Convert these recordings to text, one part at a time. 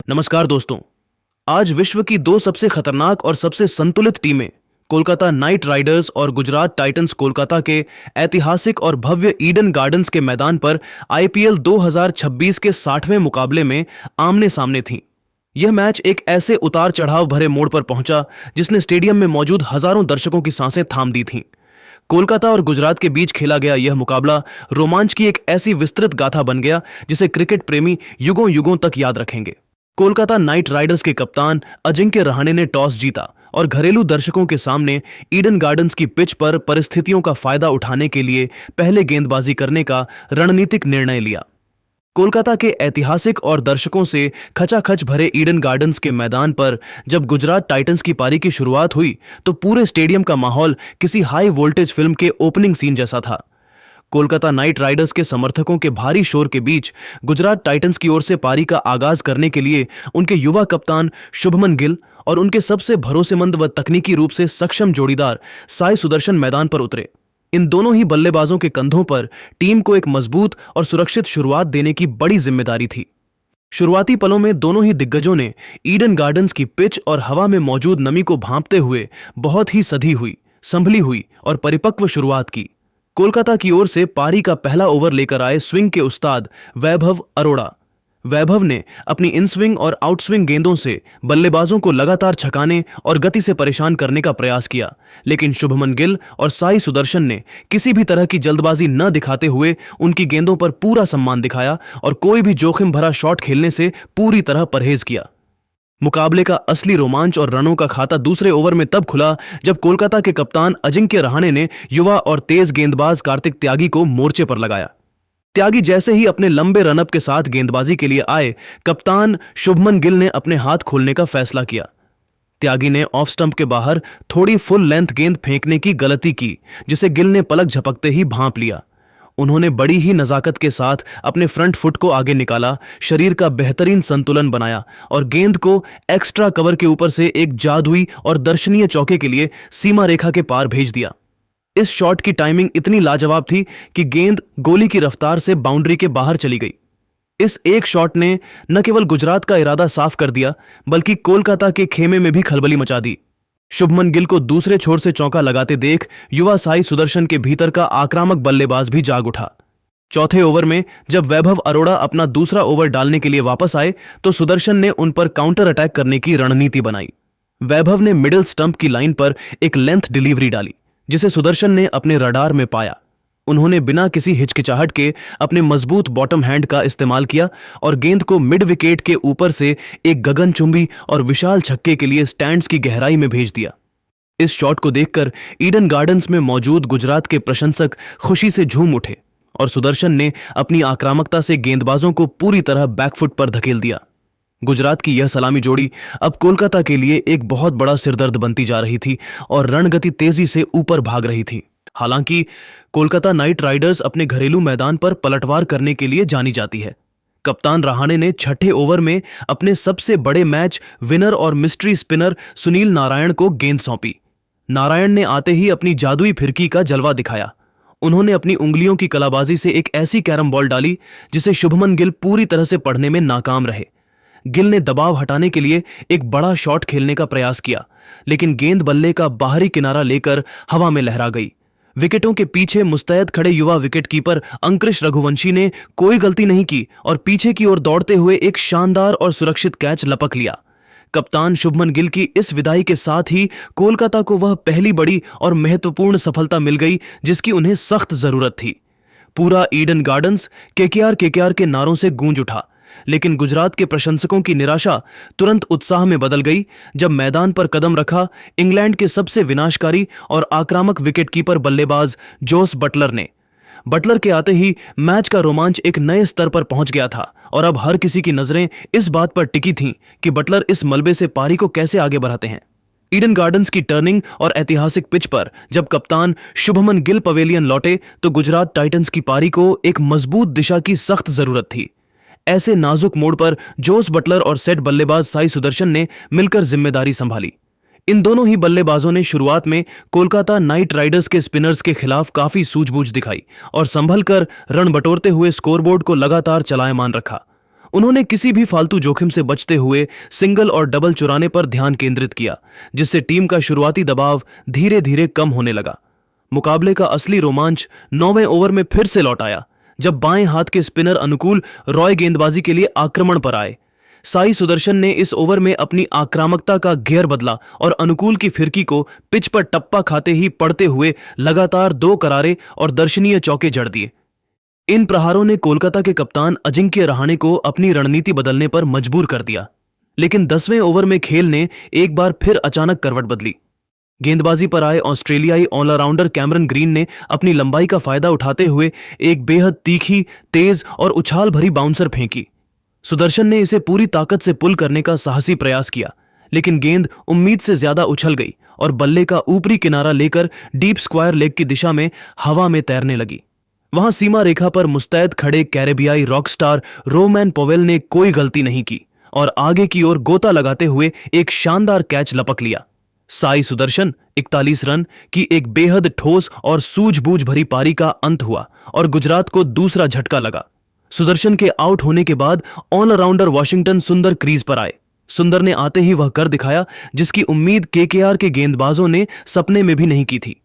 नमस्कार दोस्तों। आज विश्व की दो सबसे खतरनाक और सबसे संतुलित टीमें कोलकाता नाइट राइडर्स और गुजरात टाइटंस कोलकाता के ऐतिहासिक और भव्य ईडन गार्डन्स के मैदान पर आईपीएल 2026 के 60वें मुकाबले में आमने सामने थीं। यह मैच एक ऐसे उतार चढ़ाव भरे मोड़ पर पहुंचा जिसने स्टेडियम में मौजूद हजारों दर्शकों की सांसें थाम दी थीं। कोलकाता और गुजरात के बीच खेला गया यह मुकाबला रोमांच की एक ऐसी विस्तृत गाथा बन गया जिसे क्रिकेट प्रेमी युगों युगों तक याद रखेंगे। कोलकाता नाइट राइडर्स के कप्तान अजिंक्य रहाणे ने टॉस जीता और घरेलू दर्शकों के सामने ईडन गार्डन्स की पिच पर परिस्थितियों का फायदा उठाने के लिए पहले गेंदबाजी करने का रणनीतिक निर्णय लिया। कोलकाता के ऐतिहासिक और दर्शकों से खचाखच भरे ईडन गार्डन्स के मैदान पर जब गुजरात टाइटंस की पारी की शुरुआत हुई तो पूरे स्टेडियम का माहौल किसी हाई वोल्टेज फिल्म के ओपनिंग सीन जैसा था। कोलकाता नाइट राइडर्स के समर्थकों के भारी शोर के बीच गुजरात टाइटंस की ओर से पारी का आगाज करने के लिए उनके युवा कप्तान शुभमन गिल और उनके सबसे भरोसेमंद व तकनीकी रूप से सक्षम जोड़ीदार साई सुदर्शन मैदान पर उतरे। इन दोनों ही बल्लेबाजों के कंधों पर टीम को एक मजबूत और सुरक्षित शुरुआत देने की बड़ी जिम्मेदारी थी। शुरुआती पलों में दोनों ही दिग्गजों ने ईडन गार्डन्स की पिच और हवा में मौजूद नमी को भांपते हुए बहुत ही सधी हुई, संभली हुई और परिपक्व शुरुआत की। कोलकाता की ओर से पारी का पहला ओवर लेकर आए स्विंग के उस्ताद वैभव अरोड़ा। वैभव ने अपनी इन स्विंग और आउट स्विंग गेंदों से बल्लेबाजों को लगातार छकाने और गति से परेशान करने का प्रयास किया, लेकिन शुभमन गिल और साई सुदर्शन ने किसी भी तरह की जल्दबाजी न दिखाते हुए उनकी गेंदों पर पूरा सम्मान दिखाया और कोई भी जोखिम भरा शॉट खेलने से पूरी तरह परहेज किया। मुकाबले का असली रोमांच और रनों का खाता दूसरे ओवर में तब खुला जब कोलकाता के कप्तान अजिंक्य रहाणे ने युवा और तेज गेंदबाज कार्तिक त्यागी को मोर्चे पर लगाया। त्यागी जैसे ही अपने लंबे रनअप के साथ गेंदबाजी के लिए आए, कप्तान शुभमन गिल ने अपने हाथ खोलने का फैसला किया। त्यागी ने ऑफ स्टंप के बाहर थोड़ी फुल लेंथ गेंद फेंकने की गलती की, जिसे गिल ने पलक झपकते ही भांप लिया। उन्होंने बड़ी ही नजाकत के साथ अपने फ्रंट फुट को आगे निकाला, शरीर का बेहतरीन संतुलन बनाया और गेंद को एक्स्ट्रा कवर के ऊपर से एक जादुई और दर्शनीय चौके के लिए सीमा रेखा के पार भेज दिया। इस शॉट की टाइमिंग इतनी लाजवाब थी कि गेंद गोली की रफ्तार से बाउंड्री के बाहर चली गई। इस एक शॉट ने न केवल गुजरात का इरादा साफ कर दिया बल्कि कोलकाता के खेमे में भी खलबली मचा दी। शुभमन गिल को दूसरे छोर से चौका लगाते देख युवा साई सुदर्शन के भीतर का आक्रामक बल्लेबाज भी जाग उठा। चौथे ओवर में जब वैभव अरोड़ा अपना दूसरा ओवर डालने के लिए वापस आए तो सुदर्शन ने उन पर काउंटर अटैक करने की रणनीति बनाई। वैभव ने मिडिल स्टंप की लाइन पर एक लेंथ डिलीवरी डाली, जिसे सुदर्शन ने अपने रडार में पाया। उन्होंने बिना किसी हिचकिचाहट के अपने मजबूत बॉटम हैंड का इस्तेमाल किया और गेंद को मिड विकेट के ऊपर से एक गगनचुंबी और विशाल छक्के के लिए स्टैंड्स की गहराई में भेज दिया। इस शॉट को देखकर ईडन गार्डन्स में मौजूद गुजरात के प्रशंसक खुशी से झूम उठे और सुदर्शन ने अपनी आक्रामकता से गेंदबाजों को पूरी तरह बैकफुट पर धकेल दिया। गुजरात की यह सलामी जोड़ी अब कोलकाता के लिए एक बहुत बड़ा सिरदर्द बनती जा रही थी और रणगति तेजी से ऊपर भाग रही थी। हालांकि कोलकाता नाइट राइडर्स अपने घरेलू मैदान पर पलटवार करने के लिए जानी जाती है। कप्तान रहाणे ने छठे ओवर में अपने सबसे बड़े मैच विनर और मिस्ट्री स्पिनर सुनील नारायण को गेंद सौंपी। नारायण ने आते ही अपनी जादुई फिरकी का जलवा दिखाया। उन्होंने अपनी उंगलियों की कलाबाजी से एक ऐसी कैरम बॉल डाली जिसे शुभमन गिल पूरी तरह से पढ़ने में नाकाम रहे। गिल ने दबाव हटाने के लिए एक बड़ा शॉट खेलने का प्रयास किया, लेकिन गेंद बल्ले का बाहरी किनारा लेकर हवा में लहरा गई। विकेटों के पीछे मुस्तैद खड़े युवा विकेटकीपर अंकृश रघुवंशी ने कोई गलती नहीं की और पीछे की ओर दौड़ते हुए एक शानदार और सुरक्षित कैच लपक लिया। कप्तान शुभमन गिल की इस विदाई के साथ ही कोलकाता को वह पहली बड़ी और महत्वपूर्ण सफलता मिल गई जिसकी उन्हें सख्त जरूरत थी। पूरा ईडन गार्डन्स केकेआर के नारों से गूंज उठा, लेकिन गुजरात के प्रशंसकों की निराशा तुरंत उत्साह में बदल गई जब मैदान पर कदम रखा इंग्लैंड के सबसे विनाशकारी और आक्रामक विकेटकीपर बल्लेबाज जोस बटलर ने। बटलर के आते ही मैच का रोमांच एक नए स्तर पर पहुंच गया था और अब हर किसी की नजरें इस बात पर टिकी थीं कि बटलर इस मलबे से पारी को कैसे आगे बढ़ाते हैं। ईडन गार्डन्स की टर्निंग और ऐतिहासिक पिच पर जब कप्तान शुभमन गिल पवेलियन लौटे तो गुजरात टाइटंस की पारी को एक मजबूत दिशा की सख्त जरूरत थी। ऐसे नाजुक मोड़ पर जोस बटलर और सेट बल्लेबाज साई सुदर्शन ने मिलकर जिम्मेदारी संभाली। इन दोनों ही बल्लेबाजों ने शुरुआत में कोलकाता नाइट राइडर्स के स्पिनर्स के खिलाफ काफी सूझबूझ दिखाई और संभल कर रन बटोरते हुए स्कोरबोर्ड को लगातार चलायमान रखा। उन्होंने किसी भी फालतू जोखिम से बचते हुए सिंगल और डबल चुराने पर ध्यान केंद्रित किया, जिससे टीम का शुरुआती दबाव धीरे धीरे कम होने लगा। मुकाबले का असली रोमांच 9वें ओवर में फिर से लौट आया, जब बाएं हाथ के स्पिनर अनुकूल रॉय गेंदबाजी के लिए आक्रमण पर आए। साई सुदर्शन ने इस ओवर में अपनी आक्रामकता का गियर बदला और अनुकूल की फिरकी को पिच पर टप्पा खाते ही पड़ते हुए लगातार 2 करारे और दर्शनीय चौके जड़ दिए। इन प्रहारों ने कोलकाता के कप्तान अजिंक्य रहाणे को अपनी रणनीति बदलने पर मजबूर कर दिया, लेकिन 10वें ओवर में खेल ने एक बार फिर अचानक करवट बदली। गेंदबाजी पर आए ऑस्ट्रेलियाई ऑलराउंडर कैमरन ग्रीन ने अपनी लंबाई का फायदा उठाते हुए एक बेहद तीखी, तेज और उछाल भरी बाउंसर फेंकी। सुदर्शन ने इसे पूरी ताकत से पुल करने का साहसी प्रयास किया, लेकिन गेंद उम्मीद से ज्यादा उछल गई और बल्ले का ऊपरी किनारा लेकर डीप स्क्वायर लेग की दिशा में हवा में तैरने लगी। वहां सीमा रेखा पर मुस्तैद खड़े कैरेबियाई रॉकस्टार रोमैन पोवेल ने कोई गलती नहीं की और आगे की ओर गोता लगाते हुए एक शानदार कैच लपक लिया। साई सुदर्शन 41 रन की एक बेहद ठोस और सूझबूझ भरी पारी का अंत हुआ और गुजरात को दूसरा झटका लगा। सुदर्शन के आउट होने के बाद ऑलराउंडर वॉशिंगटन सुंदर क्रीज पर आए। सुंदर ने आते ही वह कर दिखाया जिसकी उम्मीद केकेआर के गेंदबाजों ने सपने में भी नहीं की थी।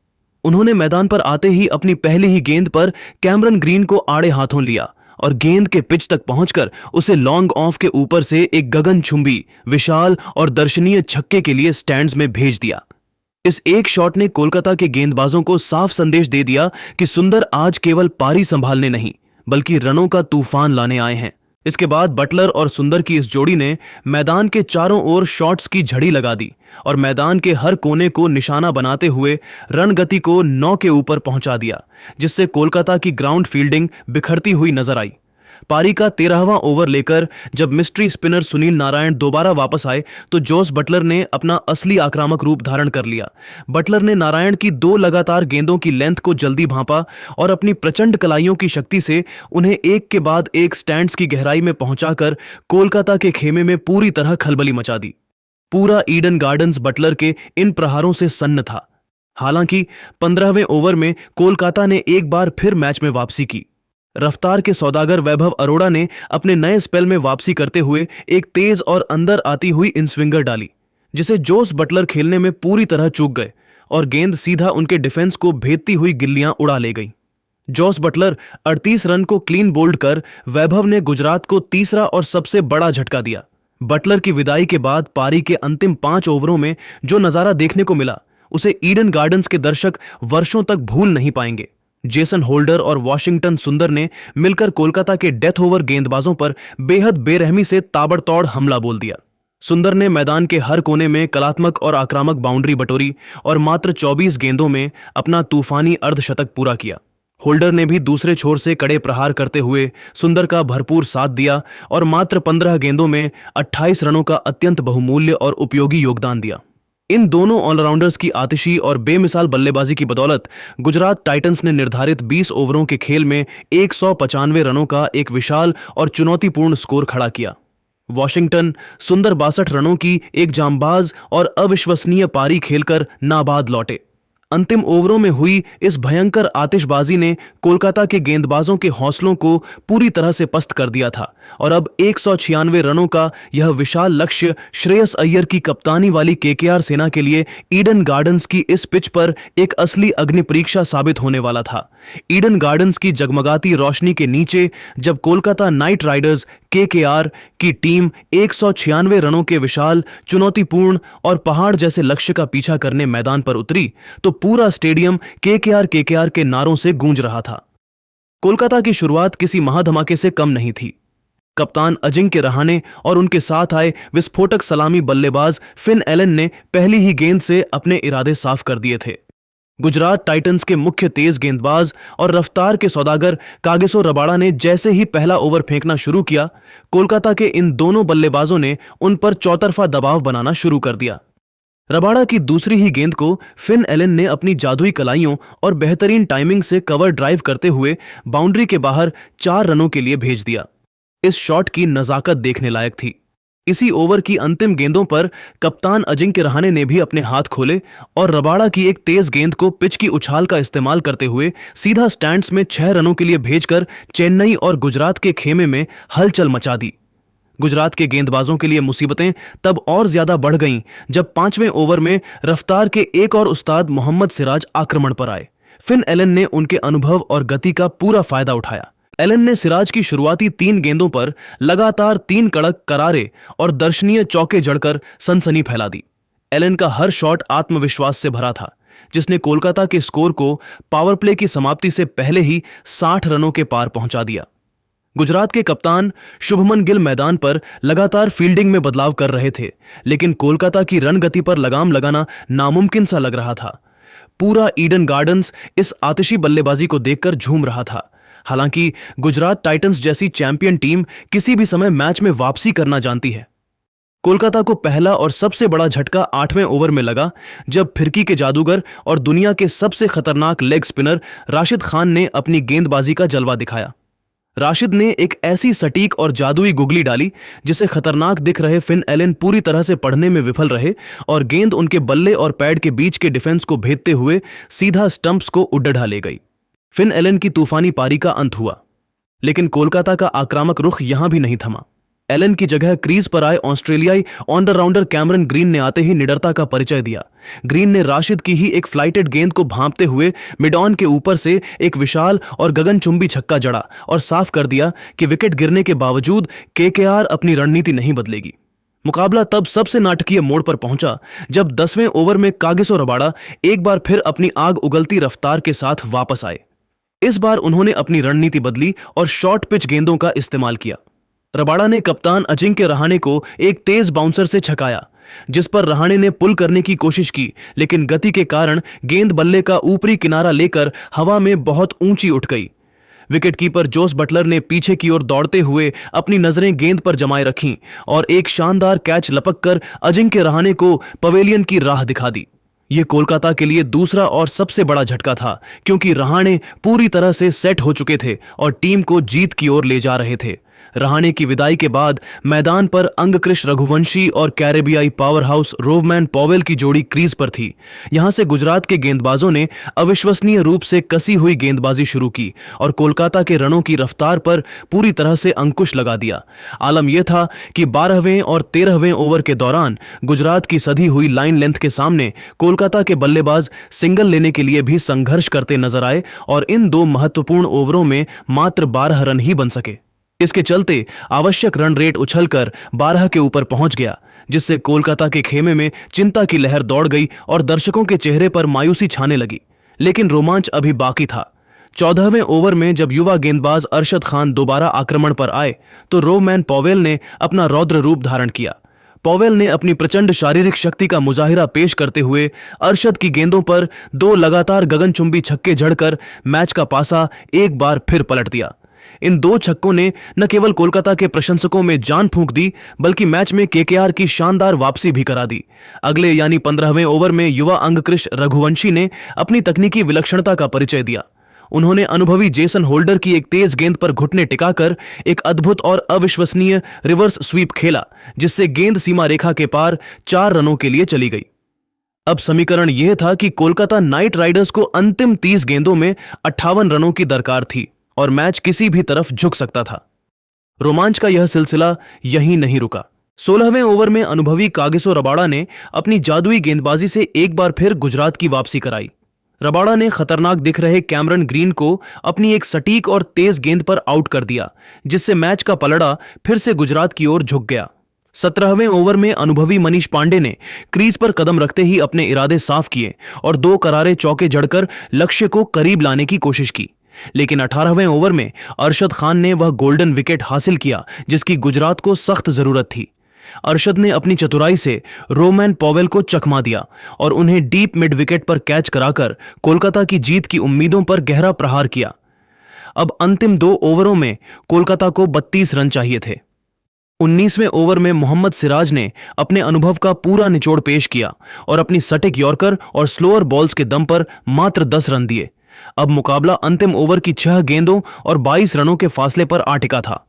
उन्होंने मैदान पर आते ही अपनी पहली ही गेंद पर कैमरन ग्रीन को आड़े हाथों लिया और गेंद के पिच तक पहुंचकर उसे लॉन्ग ऑफ के ऊपर से एक गगनचुंबी, विशाल और दर्शनीय छक्के के लिए स्टैंड्स में भेज दिया। इस एक शॉट ने कोलकाता के गेंदबाजों को साफ संदेश दे दिया कि सुंदर आज केवल पारी संभालने नहीं बल्कि रनों का तूफान लाने आए हैं। इसके बाद बटलर और सुंदर की इस जोड़ी ने मैदान के चारों ओर शॉट्स की झड़ी लगा दी और मैदान के हर कोने को निशाना बनाते हुए रन गति को 9 के ऊपर पहुंचा दिया, जिससे कोलकाता की ग्राउंड फील्डिंग बिखरती हुई नजर आई। पारी का 13वां ओवर लेकर जब मिस्ट्री स्पिनर सुनील नारायण दोबारा वापस आए तो जोस बटलर ने अपना असली आक्रामक रूप धारण कर लिया। बटलर ने नारायण की 2 लगातार गेंदों की लेंथ को जल्दी भांपा और अपनी प्रचंड कलाइयों की शक्ति से उन्हें एक के बाद एक स्टैंड्स की गहराई में पहुंचाकर कोलकाता के खेमे में पूरी तरह खलबली मचा दी। पूरा ईडन गार्डन्स बटलर के इन प्रहारों से सन्न था। हालांकि 15वें ओवर में कोलकाता ने एक बार फिर मैच में वापसी की। रफ्तार के सौदागर वैभव अरोड़ा ने अपने नए स्पेल में वापसी करते हुए एक तेज और अंदर आती हुई इनस्विंगर डाली, जिसे जोस बटलर खेलने में पूरी तरह चूक गए और गेंद सीधा उनके डिफेंस को भेदती हुई गिल्लियां उड़ा ले गई। जोस बटलर 38 रन को क्लीन बोल्ड कर वैभव ने गुजरात को तीसरा और सबसे बड़ा झटका दिया। बटलर की विदाई के बाद पारी के अंतिम 5 ओवरों में जो नजारा देखने को मिला उसे ईडन गार्डन्स के दर्शक वर्षों तक भूल नहीं पाएंगे। जेसन होल्डर और वॉशिंगटन सुंदर ने मिलकर कोलकाता के डेथ ओवर गेंदबाजों पर बेहद बेरहमी से ताबड़तोड़ हमला बोल दिया। सुंदर ने मैदान के हर कोने में कलात्मक और आक्रामक बाउंड्री बटोरी और मात्र 24 गेंदों में अपना तूफानी अर्धशतक पूरा किया। होल्डर ने भी दूसरे छोर से कड़े प्रहार करते हुए सुंदर का भरपूर साथ दिया और मात्र 15 गेंदों में 28 रनों का अत्यंत बहुमूल्य और उपयोगी योगदान दिया। इन दोनों ऑलराउंडर्स की आतिशी और बेमिसाल बल्लेबाजी की बदौलत गुजरात टाइटंस ने निर्धारित 20 ओवरों के खेल में 195 रनों का एक विशाल और चुनौतीपूर्ण स्कोर खड़ा किया। वॉशिंगटन सुंदर 62 रनों की एक जांबाज और अविश्वसनीय पारी खेलकर नाबाद लौटे। अंतिम ओवरों में हुई इस भयंकर आतिशबाजी ने कोलकाता के गेंदबाजों के हौसलों को पूरी तरह से पस्त कर दिया था और अब 196 रनों का यह विशाल लक्ष्य श्रेयस अय्यर की कप्तानी वाली केकेआर सेना के लिए ईडन गार्डन्स की इस पिच पर एक असली अग्नि परीक्षा साबित होने वाला था। ईडन गार्डन्स की जगमगाती रोशनी के नीचे जब कोलकाता नाइट राइडर्स केकेआर की टीम 196 रनों के विशाल, चुनौतीपूर्ण और पहाड़ जैसे लक्ष्य का पीछा करने मैदान पर उतरी तो पूरा स्टेडियम केकेआर के नारों से गूंज रहा था। कोलकाता की शुरुआत किसी महाधमाके से कम नहीं थी। कप्तान अजिंक्य रहाणे और उनके साथ आए विस्फोटक सलामी बल्लेबाज फिन एलन ने पहली ही गेंद से अपने इरादे साफ कर दिए थे। गुजरात टाइटंस के मुख्य तेज गेंदबाज और रफ्तार के सौदागर कागिसो रबाड़ा ने जैसे ही पहला ओवर फेंकना शुरू किया, कोलकाता के इन दोनों बल्लेबाजों ने उन पर चौतरफा दबाव बनाना शुरू कर दिया। रबाड़ा की दूसरी ही गेंद को फिन एलन ने अपनी जादुई कलाइयों और बेहतरीन टाइमिंग से कवर ड्राइव करते हुए बाउंड्री के बाहर 4 रनों के लिए भेज दिया। इस शॉट की नजाकत देखने लायक थी। इसी ओवर की अंतिम गेंदों पर कप्तान अजिंक्य रहाणे ने भी अपने हाथ खोले और रबाड़ा की एक तेज गेंद को पिच की उछाल का इस्तेमाल करते हुए सीधा स्टैंड्स में 6 रनों के लिए भेजकर चेन्नई और गुजरात के खेमे में हलचल मचा दी। गुजरात के गेंदबाजों के लिए मुसीबतें तब और ज्यादा बढ़ गईं जब 5वें ओवर में रफ्तार के एक और उस्ताद मोहम्मद सिराज आक्रमण पर आए। फिन एलन ने उनके अनुभव और गति का पूरा फायदा उठाया। एलन ने सिराज की शुरुआती 3 गेंदों पर लगातार 3 कड़क, करारे और दर्शनीय चौके जड़कर सनसनी फैला दी। एलन का हर शॉट आत्मविश्वास से भरा था, जिसने कोलकाता के स्कोर को पावर प्ले की समाप्ति से पहले ही 60 रनों के पार पहुंचा दिया। गुजरात के कप्तान शुभमन गिल मैदान पर लगातार फील्डिंग में बदलाव कर रहे थे, लेकिन कोलकाता की रन गति पर लगाम लगाना नामुमकिन सा लग रहा था। पूरा ईडन गार्डन्स इस आतिशी बल्लेबाजी को देखकर झूम रहा था। हालांकि गुजरात टाइटंस जैसी चैंपियन टीम किसी भी समय मैच में वापसी करना जानती है। कोलकाता को पहला और सबसे बड़ा झटका 8वें ओवर में लगा, जब फिरकी के जादूगर और दुनिया के सबसे खतरनाक लेग स्पिनर राशिद खान ने अपनी गेंदबाजी का जलवा दिखाया। राशिद ने एक ऐसी सटीक और जादुई गुगली डाली जिसे खतरनाक दिख रहे फिन एलन पूरी तरह से पढ़ने में विफल रहे और गेंद उनके बल्ले और पैड के बीच के डिफेंस को भेदते हुए सीधा स्टंप्स को उड्डा ले गई। फिन एलन की तूफानी पारी का अंत हुआ, लेकिन कोलकाता का आक्रामक रुख यहां भी नहीं थमा। एलन की जगह क्रीज पर आए ऑस्ट्रेलियाई ऑलराउंडर कैमरन ग्रीन ने आते ही निडरता का परिचय दिया। ग्रीन ने राशिद की ही एक फ्लाइटेड गेंद को भांपते हुए मिड ऑन के ऊपर से एक विशाल और गगनचुंबी छक्का जड़ा और साफ कर दिया कि विकेट गिरने के बावजूद केकेआर अपनी रणनीति नहीं बदलेगी। मुकाबला तब सबसे नाटकीय मोड़ पर पहुंचा जब 10वें ओवर में कागिसो रबाड़ा एक बार फिर अपनी आग उगलती रफ्तार के साथ वापस आए। इस बार उन्होंने अपनी रणनीति बदली और शॉर्ट पिच गेंदों का इस्तेमाल किया। रबाड़ा ने कप्तान अजिंक्य रहाणे को एक तेज बाउंसर से छकाया, जिस पर रहाणे ने पुल करने की कोशिश की, लेकिन गति के कारण गेंद बल्ले का ऊपरी किनारा लेकर हवा में बहुत ऊंची उठ गई। विकेटकीपर जोस बटलर ने पीछे की ओर दौड़ते हुए अपनी नजरें गेंद पर जमाए रखीं और एक शानदार कैच लपककर अजिंक्य रहाणे को पवेलियन की राह दिखा दी। यह कोलकाता के लिए दूसरा और सबसे बड़ा झटका था, क्योंकि रहाणे पूरी तरह से सेट हो चुके थे और टीम को जीत की ओर ले जा रहे थे। रहाणे की विदाई के बाद मैदान पर अंगकृष रघुवंशी और कैरेबियाई पावर हाउस रोवमैन पॉवेल की जोड़ी क्रीज पर थी। यहां से गुजरात के गेंदबाजों ने अविश्वसनीय रूप से कसी हुई गेंदबाजी शुरू की और कोलकाता के रनों की रफ्तार पर पूरी तरह से अंकुश लगा दिया। आलम यह था कि 12वें और 13वें ओवर के दौरान गुजरात की सधी हुई लाइन लेंथ के सामने कोलकाता के बल्लेबाज सिंगल लेने के लिए भी संघर्ष करते नजर आए और इन 2 महत्वपूर्ण ओवरों में मात्र 12 रन ही बन सके। इसके चलते आवश्यक रन रेट उछलकर 12 के ऊपर पहुंच गया, जिससे कोलकाता के खेमे में चिंता की लहर दौड़ गई और दर्शकों के चेहरे पर मायूसी छाने लगी। लेकिन रोमांच अभी बाकी था। 14वें ओवर में जब युवा गेंदबाज अरशद खान दोबारा आक्रमण पर आए तो रोवमैन पॉवेल ने अपना रौद्र रूप धारण किया। पॉवेल ने अपनी प्रचंड शारीरिक शक्ति का मुजाहिरा पेश करते हुए अरशद की गेंदों पर 2 लगातार गगनचुंबी छक्के जड़कर मैच का पासा एक बार फिर पलट दिया। इन 2 छक्कों ने न केवल कोलकाता के प्रशंसकों में जान फूंक दी, बल्कि मैच में केकेआर की शानदार वापसी भी करा दी। अगले यानी 15वें ओवर में युवा अंगकृष रघुवंशी ने अपनी तकनीकी विलक्षणता का परिचय दिया। उन्होंने अनुभवी जेसन होल्डर की एक तेज गेंद पर घुटने टिकाकर एक अद्भुत और अविश्वसनीय रिवर्स स्वीप खेला, जिससे गेंद सीमा रेखा के पार 4 रनों के लिए चली गई। अब समीकरण यह था कि कोलकाता नाइट राइडर्स को अंतिम 30 गेंदों में 58 रनों की दरकार थी और मैच किसी भी तरफ झुक सकता था। रोमांच का यह सिलसिला यहीं नहीं रुका। 16वें ओवर में अनुभवी कागिसो रबाड़ा ने अपनी जादुई गेंदबाजी से एक बार फिर गुजरात की वापसी कराई। रबाड़ा ने खतरनाक दिख रहे कैमरन ग्रीन को अपनी एक सटीक और तेज गेंद पर आउट कर दिया, जिससे मैच का पलड़ा फिर से गुजरात की ओर झुक गया। 17वें ओवर में अनुभवी मनीष पांडे ने क्रीज पर कदम रखते ही अपने इरादे साफ किए और 2 करारे चौके जड़कर लक्ष्य को करीब लाने की कोशिश की। लेकिन 18वें ओवर में अरशद खान ने वह गोल्डन विकेट हासिल किया जिसकी गुजरात को सख्त जरूरत थी। अरशद ने अपनी चतुराई से रोवमैन पॉवेल को चकमा दिया और उन्हें डीप मिड विकेट पर कैच कराकर कोलकाता की जीत की उम्मीदों पर गहरा प्रहार किया। अब अंतिम 2 ओवरों में कोलकाता को 32 रन चाहिए थे। 19वें ओवर में मोहम्मद सिराज ने अपने अनुभव का पूरा निचोड़ पेश किया और अपनी सटीक यॉर्कर और स्लोअर बॉल्स के दम पर मात्र 10 रन दिए। अब मुकाबला अंतिम ओवर की 6 गेंदों और 22 रनों के फासले पर आ टिका था।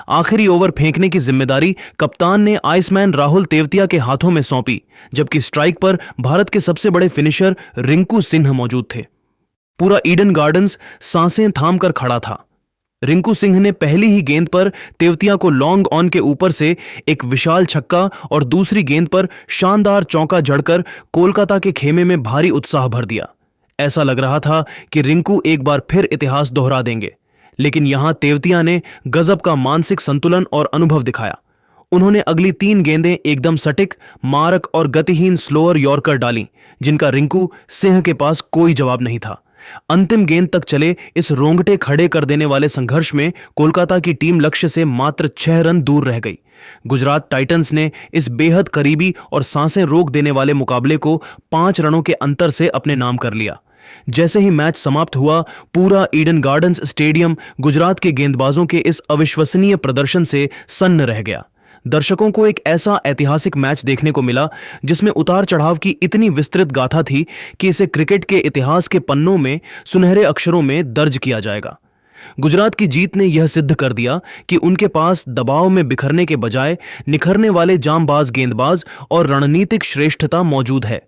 आखिरी ओवर फेंकने की जिम्मेदारी कप्तान ने आइसमैन राहुल तेवतिया के हाथों में सौंपी, जबकि स्ट्राइक पर भारत के सबसे बड़े फिनिशर रिंकू सिन्हा मौजूद थे। पूरा ईडन गार्डन्स सांसें थाम कर खड़ा था। रिंकू सिंह ने पहली ही गेंद पर तेवतिया को लॉन्ग ऑन के ऊपर से एक विशाल छक्का और दूसरी गेंद पर शानदार चौका जड़कर कोलकाता के खेमे में भारी उत्साह भर दिया। ऐसा लग रहा था कि रिंकू एक बार फिर इतिहास दोहरा देंगे, लेकिन यहां तेवतिया ने गजब का मानसिक संतुलन और अनुभव दिखाया। उन्होंने अगली 3 गेंदें एकदम सटीक, मारक और गतिहीन स्लोअर यॉर्कर डाली, जिनका रिंकू सिंह के पास कोई जवाब नहीं था। अंतिम गेंद तक चले इस रोंगटे खड़े कर देने वाले संघर्ष में कोलकाता की टीम लक्ष्य से मात्र 6 रन दूर रह गई। गुजरात टाइटंस ने इस बेहद करीबी और सांसें रोक देने वाले मुकाबले को 5 रनों के अंतर से अपने नाम कर लिया। जैसे ही मैच समाप्त हुआ, पूरा ईडन गार्डन्स स्टेडियम गुजरात के गेंदबाजों के इस अविश्वसनीय प्रदर्शन से सन्न रह गया। दर्शकों को एक ऐसा ऐतिहासिक मैच देखने को मिला जिसमें उतार चढ़ाव की इतनी विस्तृत गाथा थी कि इसे क्रिकेट के इतिहास के पन्नों में सुनहरे अक्षरों में दर्ज किया जाएगा। गुजरात की जीत ने यह सिद्ध कर दिया कि उनके पास दबाव में बिखरने के बजाय निखरने वाले जांबाज गेंदबाज और रणनीतिक श्रेष्ठता मौजूद है।